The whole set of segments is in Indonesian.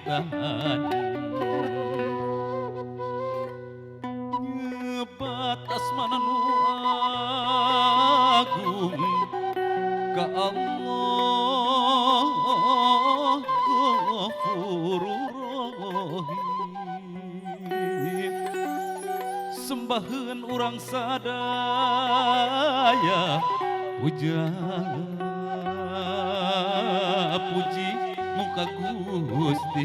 Tuhan. Nyebat asmana nu agung ka Allah Ghafurur Rahim. Sembaheun urang sadaya puja puji muka Gusti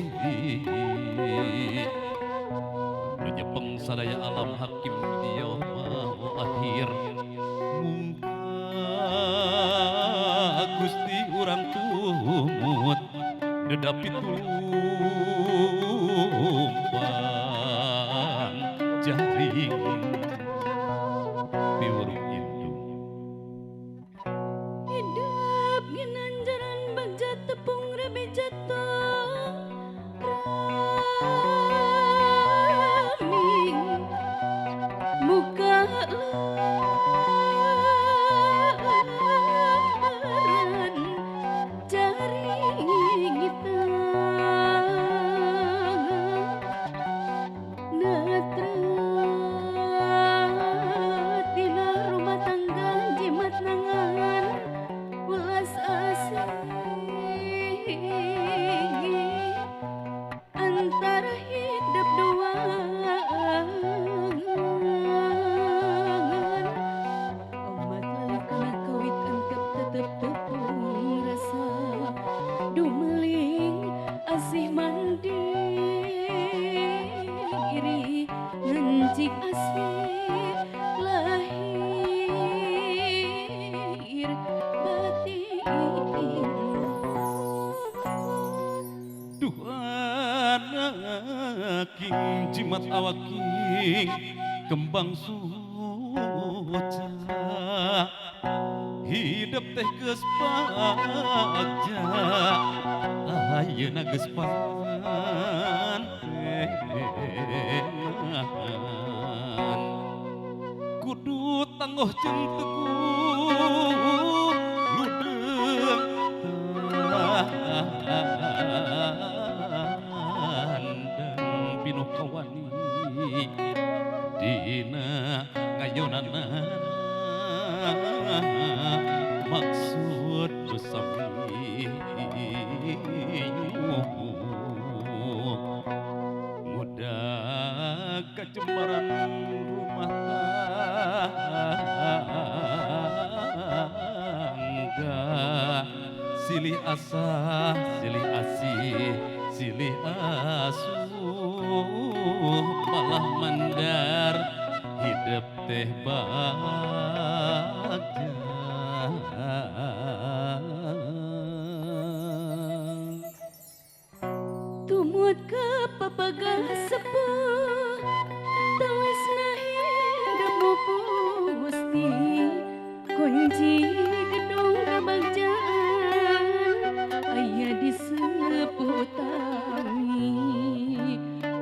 nu nyepeng sadaya alam hakim di yaumul akhir. Mungka Gusti urang tumut dedapi tumpang jaring piuruk indung. Hidup nginanjaran bagja tepung rebe jatuh raming muka laran jaring kita natra tina rumah tangga jimat nangan ulas asih antara hidup dua umat lalu kana kawit angkep tetep tepung rasa dumeling asih mandiri ngancik asih lahir batin. King jimat awaking kembang suca hidup teh geus bagja ayeuna geus pantengan kudu tangguh jeung teguh ludeung pinuh kawani dina ngayonana maksud besami mudah kecembaran rumah tangga silih asah silih asih silih asuh malah mandar hidup teh bagja. Tumut ke papagal sepuh tawisna hidupmu Gusti kunci gedung kebagjaan aya di sepuh tami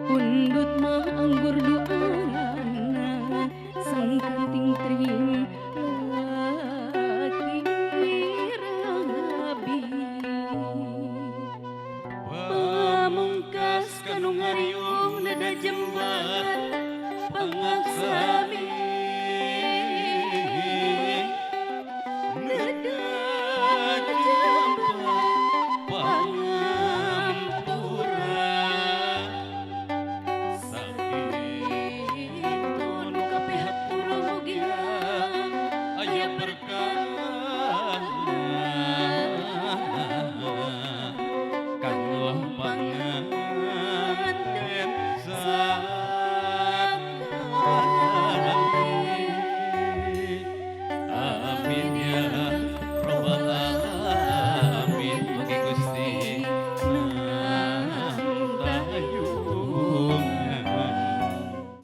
pundut mah anggur doana sang kanting tring laki rabi pamungkas kanu ngariung nada jembar pangaksami